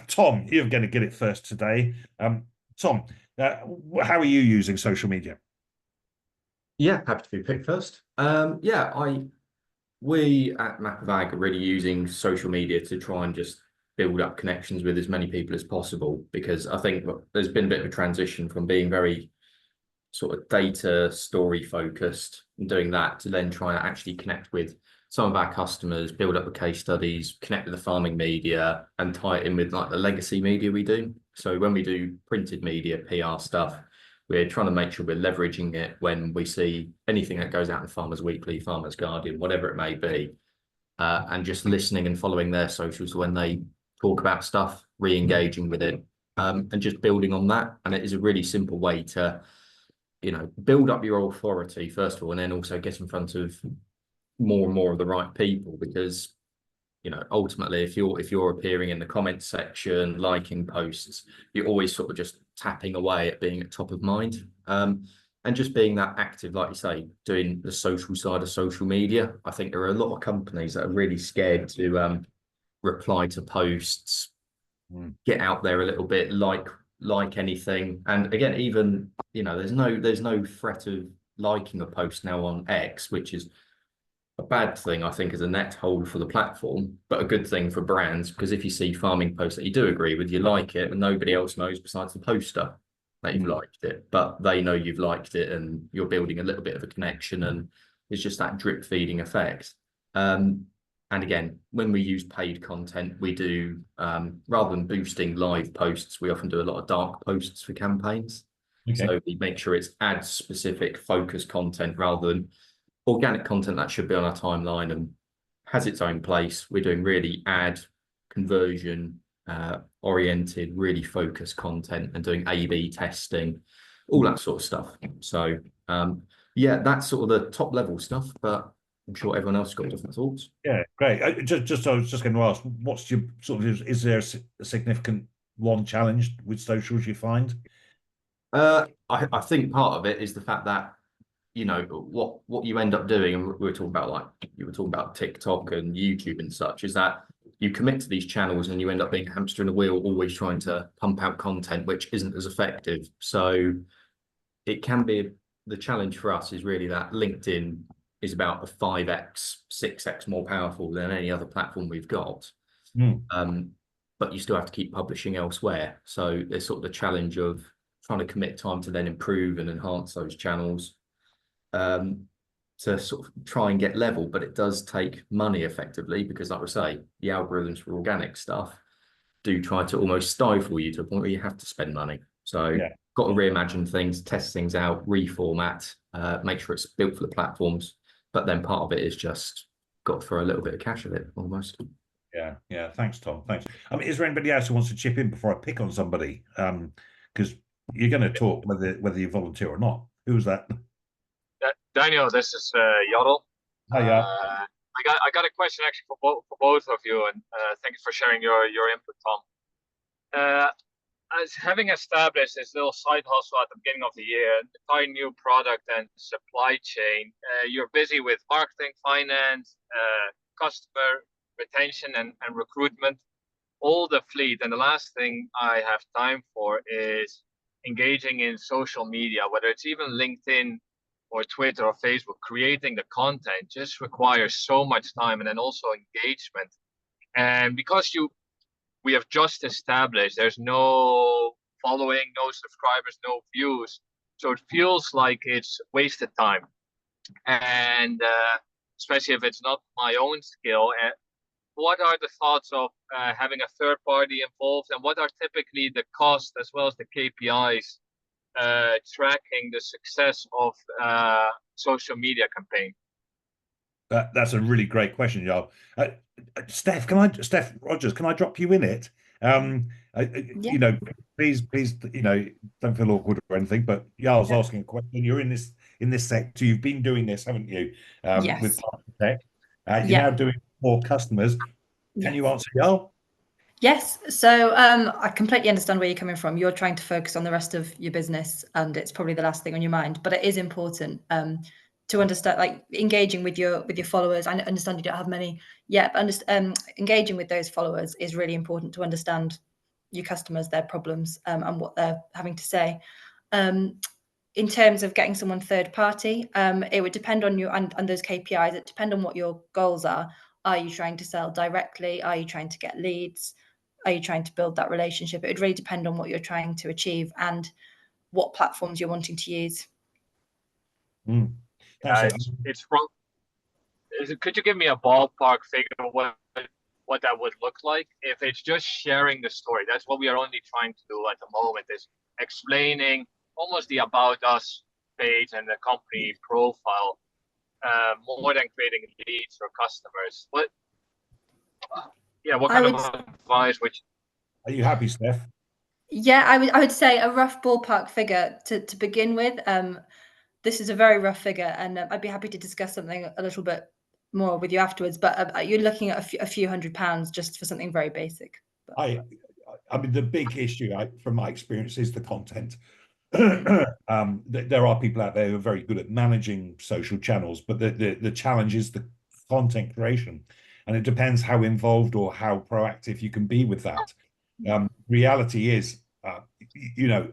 Tom, you're going to get it first today. Tom, how are you using social media? Yeah, happy to be picked first. We at Map of Ag are really using social media to try and just build up connections with as many people as possible, because I think there's been a bit of a transition from being very sort of data story focused and doing that to then trying to actually connect with some of our customers, build up the case studies, connect with the farming media, and tie it in with like the legacy media we do. So when we do printed media, PR stuff, we're trying to make sure we're leveraging it when we see anything that goes out in Farmers Weekly, Farmers Guardian, whatever it may be, and just listening and following their socials when they talk about stuff, re-engaging with it, and just building on that. And it is a really simple way to, build up your authority, first of all, and then also get in front of more and more of the right people, because ultimately if you're appearing in the comments section, liking posts, you're always sort of just tapping away at being at top of mind, and just being that active, like you say, doing the social side of social media. I think there are a lot of companies that are really scared to reply to posts, get out there a little bit, like anything. And again, even there's no threat of liking a post now on X, which is a bad thing, I think, as a net hold for the platform, but a good thing for brands, because if you see farming posts that you do agree with, you like it, and nobody else knows besides the poster that you've liked it, but they know you've liked it, and you're building a little bit of a connection, and it's just that drip feeding effect. And again, when we use paid content, we do, rather than boosting live posts, we often do a lot of dark posts for campaigns. Okay. So we make sure it's ad specific, focused content rather than organic content that should be on our timeline and has its own place. We're doing really ad conversion oriented, really focused content, and doing A/B testing, all that sort of stuff. So yeah, that's sort of the top level stuff, but I'm sure everyone else has got different thoughts. Yeah, great. I was just going to ask, what's your sort of, is there a significant one challenge with socials you find? I think part of it is the fact that what you end up doing, and we were talking about, like you were talking about TikTok and YouTube and such, is that you commit to these channels and you end up being a hamster in a wheel, always trying to pump out content which isn't as effective. So it can be, the challenge for us is really that LinkedIn is about a 5x, 6x more powerful than any other platform we've got. But you still have to keep publishing elsewhere. So there's sort of the challenge of trying to commit time to then improve and enhance those channels, to sort of try and get level. But it does take money effectively, because like I say, the algorithms for organic stuff do try to almost stifle you to a point where you have to spend money. So got to reimagine things, test things out, reformat, make sure it's built for the platforms. But then part of it is just got to throw a little bit of cash at it almost. Yeah. Thanks, Tom. Thanks. I mean, is there anybody else who wants to chip in before I pick on somebody? Because you're going to talk whether you volunteer or not. Who's that? Daniel, this is Yodel. Hiya. I got a question actually for both of you, and thank you for sharing your input, Tom. As having established this little side hustle at the beginning of the year, entire new product and supply chain, you're busy with marketing, finance, customer retention and recruitment, all the fleet. And the last thing I have time for is engaging in social media, whether it's even LinkedIn or Twitter or Facebook. Creating the content just requires so much time, and then also engagement. And because we have just established, there's no following, no subscribers, no views, so it feels like it's wasted time. And especially if it's not my own skill. What are the thoughts of having a third party involved, and what are typically the costs as well as the KPIs tracking the success of social media campaign? That's a really great question, Jarl. Steph Rogers, can I drop you in it? You know, please, you know, don't feel awkward or anything. But Jarl's asking a question. You're in this sector. You've been doing this, haven't you? Yes. With Agri-Tech. You're now doing more customers. Can you answer, Jarl? Yes. So I completely understand where you're coming from. You're trying to focus on the rest of your business, and it's probably the last thing on your mind. But it is important to understand, like engaging with your followers. I understand you don't have many yet, but engaging with those followers is really important to understand your customers, their problems, and what they're having to say. In terms of getting someone third party, it would depend on you and those KPIs. It depends on what your goals are. Are you trying to sell directly? Are you trying to get leads? Are you trying to build that relationship? It would really depend on what you're trying to achieve and what platforms you're wanting to use. It's from. Could you give me a ballpark figure of what that would look like? If it's just sharing the story, that's what we are only trying to do at the moment, is explaining almost the About Us page and the company profile, more than creating leads or customers. What kind of advice would Are you happy, Steph? Yeah, I would say a rough ballpark figure to begin with. This is a very rough figure, and I'd be happy to discuss something a little bit more with you afterwards. But you're looking at a few £100 just for something very basic. I mean, the big issue, from my experience, is the content. There are people out there who are very good at managing social channels, but the challenge is the content creation, and it depends how involved or how proactive you can be with that. Reality is, you know,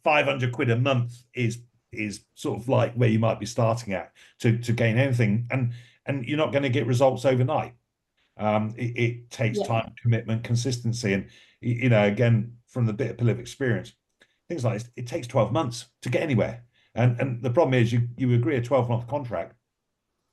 500 quid a month is sort of like where you might be starting at to gain anything, and you're not going to get results overnight. It takes time, commitment, consistency, and you know, again, from the bit of experience, things like this, it takes 12 months to get anywhere. And the problem is you agree a 12-month contract,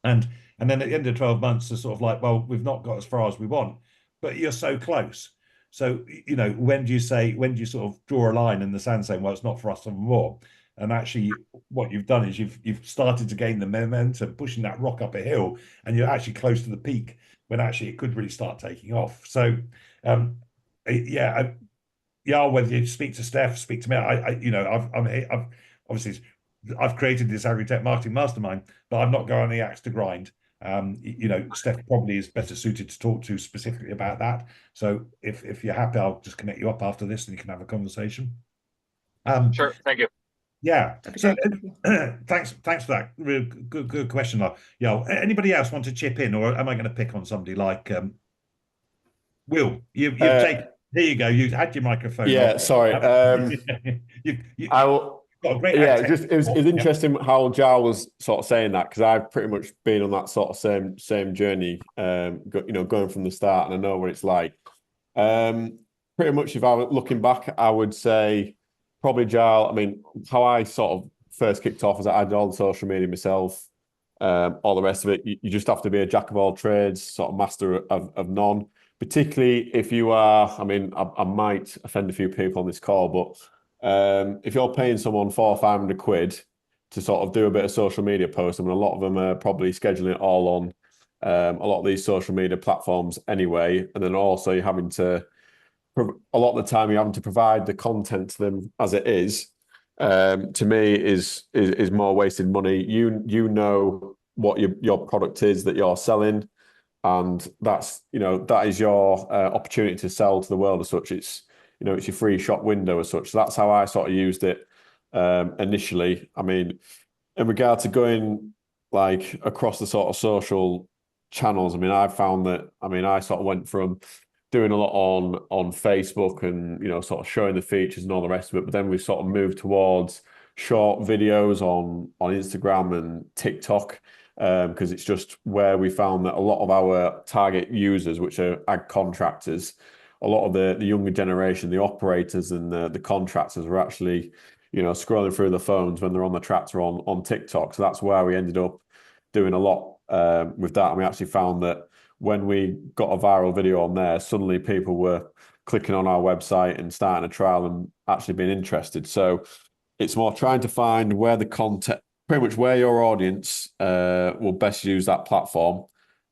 and then at the end of 12 months, it's sort of like, well, we've not got as far as we want, but you're so close. So, you know, when do you sort of draw a line in the sand saying, well, it's not for us anymore? And actually, what you've done is you've started to gain the momentum, pushing that rock up a hill, and you're actually close to the peak when actually it could really start taking off. So, whether you speak to Steph, speak to me, I've obviously I've created this Agri-Tech marketing mastermind, but I'm not going the axe to grind. You know, Steph probably is better suited to talk to specifically about that. So if you're happy, I'll just connect you up after this and you can have a conversation. Sure, thank you. Yeah. So thanks for that. Real good question. Yeah. Anybody else want to chip in, or am I going to pick on somebody like Will? You've taken. Here you go. You had your microphone. Yeah. Sorry. I will. It was interesting how Jar was sort of saying that, because I've pretty much been on that sort of same journey, going from the start, and I know what it's like. Pretty much, if I was looking back, I would say probably Jar. I mean, how I sort of first kicked off is I did all the social media myself, all the rest of it. You just have to be a jack of all trades, sort of master of none. Particularly if you are, I mean, I might offend a few people on this call, but if you're paying someone 400 or 500 quid to sort of do a bit of social media posts, I mean, a lot of them are probably scheduling it all on a lot of these social media platforms anyway, and then also you're having to, a lot of the time you're having to provide the content to them as it is. To me, is more wasted money. You know what your product is that you're selling, and that is your opportunity to sell to the world as such. It's your free shop window as such. So that's how I sort of used it initially. I mean, in regard to going like across the sort of social channels. I mean, I found that, I mean, I sort of went from doing a lot on Facebook and, you know, sort of showing the features and all the rest of it, but then we sort of moved towards short videos on Instagram and TikTok, because it's just where we found that a lot of our target users, which are ag contractors, a lot of the younger generation, the operators and the contractors, are actually, you know, scrolling through the phones when they're on the tractor on TikTok. So that's where we ended up doing a lot with that. And we actually found that when we got a viral video on there, suddenly people were clicking on our website and starting a trial and actually being interested. So it's more trying to find where the content, pretty much where your audience will best use that platform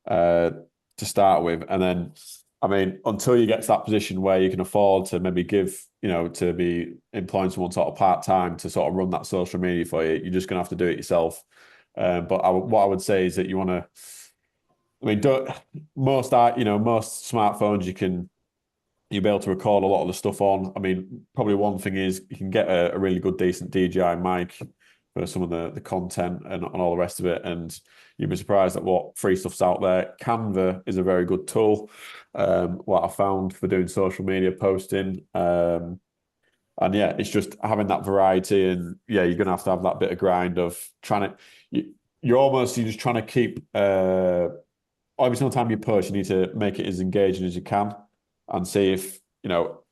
to start with. And then, I mean, until you get to that position where you can afford to maybe give, you know, to be employing someone sort of part-time to sort of run that social media for you, you're just going to have to do it yourself. But what I would say is that you want to, I mean, most smartphones you'll be able to record a lot of the stuff on. I mean, probably one thing is you can get a really good, decent DJI mic for some of the content and all the rest of it. And you'd be surprised at what free stuff's out there. Canva is a very good tool, what I found for doing social media posting. And yeah, it's just having that variety. And yeah, you're going to have that bit of grind of trying to, you're just trying to keep, every single time you post, you need to make it as engaging as you can and see if, you know,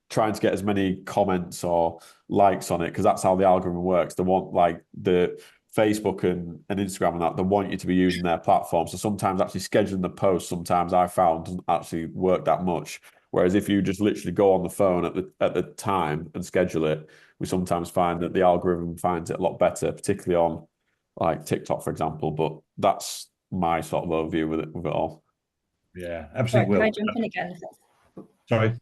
trying to get as many comments or likes on it, because that's how the algorithm works. They want, like, the Facebook and Instagram and that, they want you to be using their platform. So sometimes actually scheduling the post, sometimes I found doesn't actually work that much. Whereas if you just literally go on the phone at the time and schedule it, we sometimes find that the algorithm finds it a lot better, particularly on like TikTok, for example. But that's my sort of overview with it all. Yeah, absolutely. Can I jump in again? Sorry.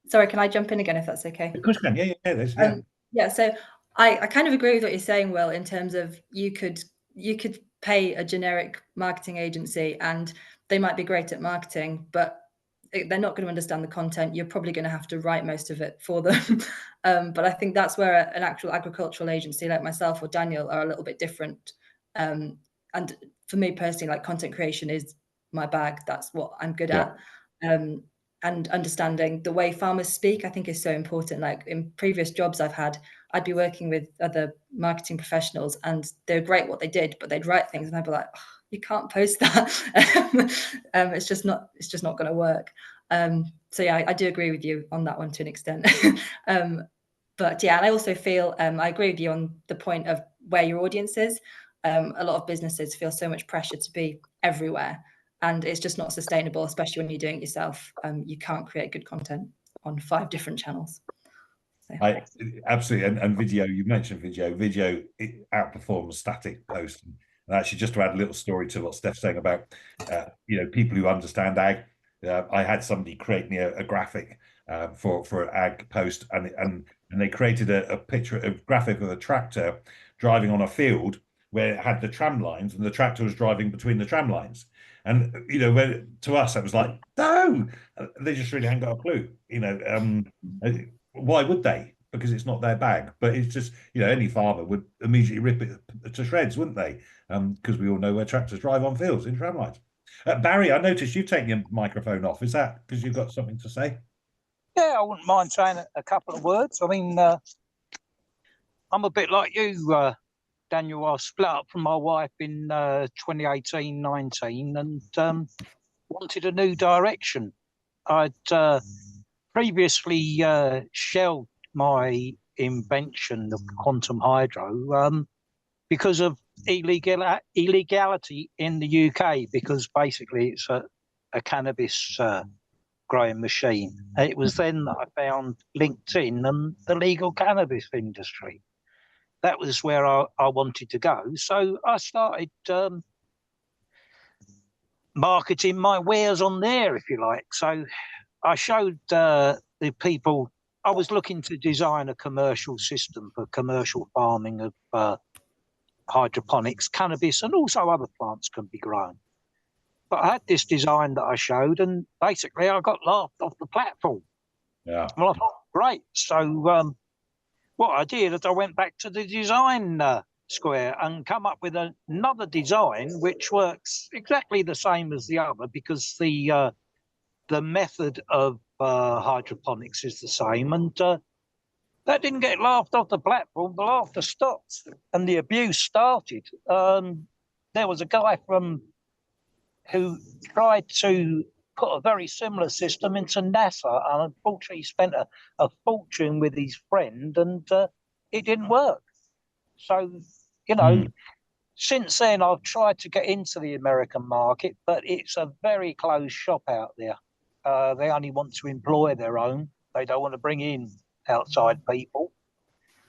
Sorry, can I jump in again if that's okay? Of course you can. Yeah. Yeah, so I kind of agree with what you're saying, Will, in terms of you could pay a generic marketing agency and they might be great at marketing, but they're not going to understand the content. You're probably going to have to write most of it for them. But I think that's where an actual agricultural agency like myself or Daniel are a little bit different. And for me personally, like, content creation is my bag. That's what I'm good at. And understanding the way farmers speak, I think, is so important. Like, in previous jobs I've had, I'd be working with other marketing professionals and they're great what they did, but they'd write things and I'd be like, oh, you can't post that. It's just not going to work. So yeah, I do agree with you on that one to an extent. But yeah, and I also feel, I agree with you on the point of where your audience is. A lot of businesses feel so much pressure to be everywhere. And it's just not sustainable, especially when you're doing it yourself. You can't create good content on 5 different channels. So. Absolutely. And video, you mentioned video, it outperforms static posts. And actually, just to add a little story to what Steph's saying about, people who understand ag. I had somebody create me a graphic for an ag post, and they created a graphic of a tractor driving on a field where it had the tram lines and the tractor was driving between the tram lines. And, to us, that was like, no, they just really haven't got a clue. Why would they? Because it's not their bag. But it's just, any farmer would immediately rip it to shreds, wouldn't they? Because we all know where tractors drive on fields in tram lines. Barry, I noticed you've taken your microphone off. Is that because you've got something to say? Yeah, I wouldn't mind saying a couple of words. I mean, I'm a bit like you, Daniel. I split up from my wife in 2018-19 and wanted a new direction. I'd previously shelved my invention of quantum hydro because of illegality in the UK, because basically it's a cannabis growing machine. And it was then that I found LinkedIn and the legal cannabis industry. That was where I wanted to go. So I started marketing my wares on there, if you like. So I showed the people, I was looking to design a commercial system for commercial farming of hydroponics, cannabis, and also other plants can be grown. But I had this design that I showed, and basically I got laughed off the platform. Yeah. Well, I thought, great. So what I did is I went back to the design square and come up with another design which works exactly the same as the other, because the method of hydroponics is the same, and that didn't get laughed off the platform. The laughter stopped and the abuse started. There was a guy who tried to put a very similar system into NASA, and unfortunately he spent a fortune with his friend, and it didn't work. So, you know, since then I've tried to get into the American market, but it's a very closed shop out there. They only want to employ their own. They don't want to bring in outside people.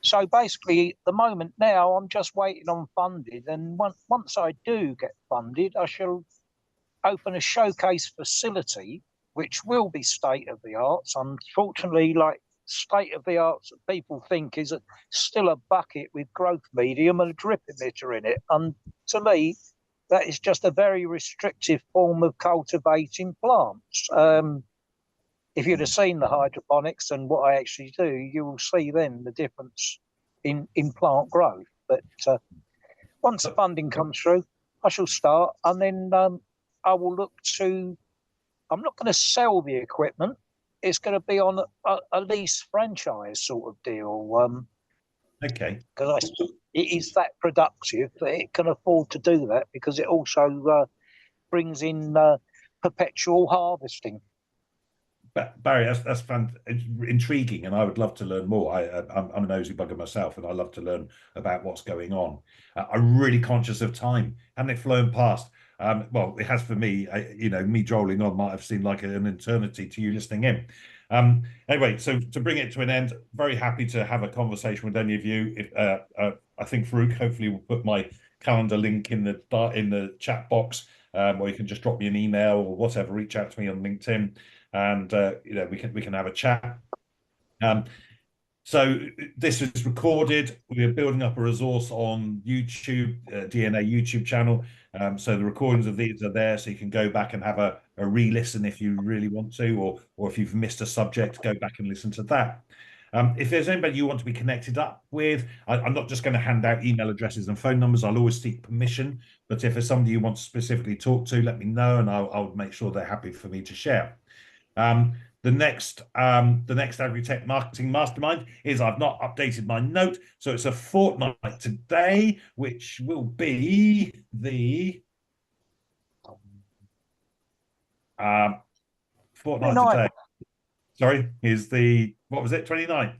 So basically, at the moment now, I'm just waiting on funding. And once I do get funded, I shall open a showcase facility, which will be state of the arts. Unfortunately, like state of the arts that people think is still a bucket with growth medium and a drip emitter in it. And to me, that is just a very restrictive form of cultivating plants. If you'd have seen the hydroponics and what I actually do, you will see then the difference in plant growth. But once the funding comes through, I shall start, and then I will look to. I'm not going to sell the equipment. It's going to be on a lease franchise sort of deal. Okay. Because it is that productive that it can afford to do that, because it also brings in perpetual harvesting. Barry, that's intriguing, and I would love to learn more. I'm a nosy bugger myself, and I love to learn about what's going on. I'm really conscious of time. Hasn't it flown past? Well, it has for me. You know, me drolling on might have seemed like an eternity to you listening in. Anyway, so to bring it to an end, very happy to have a conversation with any of you. I think Farouk hopefully will put my calendar link in the chat box, or you can just drop me an email or whatever. Reach out to me on LinkedIn. And you know, we can have a chat. So this is recorded. We are building up a resource on YouTube, DNA YouTube channel. So the recordings of these are there, so you can go back and have a re-listen if you really want to, or if you've missed a subject, go back and listen to that. If there's anybody you want to be connected up with, I'm not just going to hand out email addresses and phone numbers. I'll always seek permission. But if there's somebody you want to specifically talk to, let me know, and I'll make sure they're happy for me to share. The next Agri-Tech Marketing Mastermind is, I've not updated my note, so it's a fortnight today, which will be the fortnight today. Sorry, is the, what was it, 29th?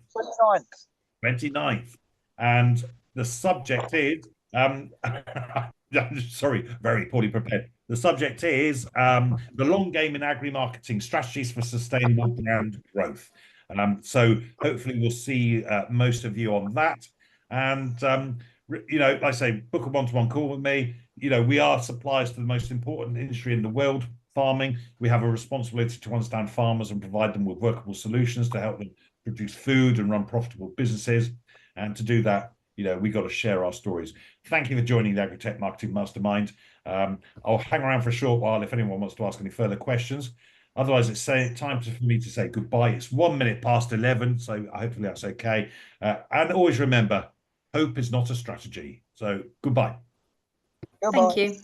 29th. And the subject is, sorry, very poorly prepared. The subject is the long game in agri-marketing, strategies for sustainable brand growth. So hopefully we'll see most of you on that. And, you know, like I say, book a one-to-one call with me. You know, we are suppliers to the most important industry in the world, farming. We have a responsibility to understand farmers and provide them with workable solutions to help them produce food and run profitable businesses. And to do that, you know, we got to share our stories. Thank you for joining the Agri-Tech Marketing Mastermind. I'll hang around for a short while if anyone wants to ask any further questions. Otherwise, it's time for me to say goodbye. It's 1 minute past 11, so hopefully that's okay. And always remember, hope is not a strategy. So goodbye. Thank you.